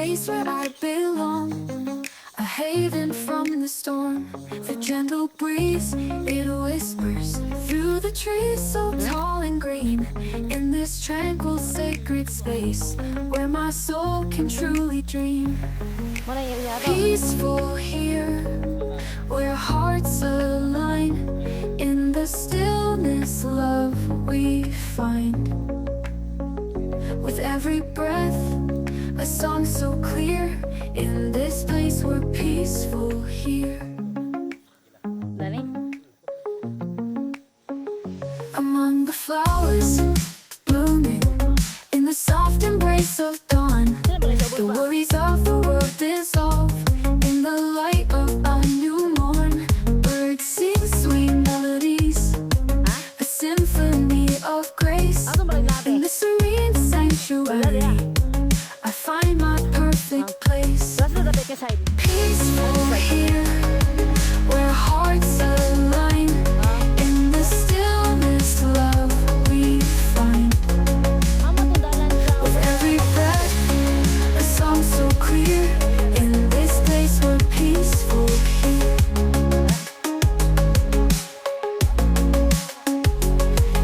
place where I belong, a haven from the storm. The gentle breeze, it whispers through the trees so tall and green. In this tranquil sacred space where my soul can truly dream. Peaceful here, where hearts align. In the stillness, love we find. With every breath, a song so clear. In this place we're peaceful here. Among the flowers blooming in the soft embrace of dawn, the worries of the world dissolve in the light of a new morn. Birds sing sweet melodies, a symphony of grace. In the serene sanctuary, I find my perfect place. Peaceful here, where hearts align. In the stillness, love we find. With every breath, a song so clear. In this place, we're peaceful here.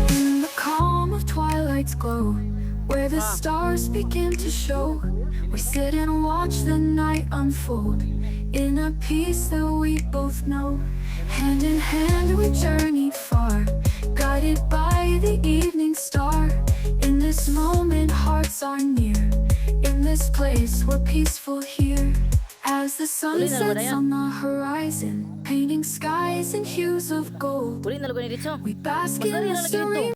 In the calm of twilight's glow, where the stars begin to show, we sit and watch the night unfold in a peace that we both know. Hand in hand we journey far, guided by the evening star. In this moment hearts are near. In this place we're peaceful here. As the sun sets on the horizon, painting skies in hues of gold, we bask in the serene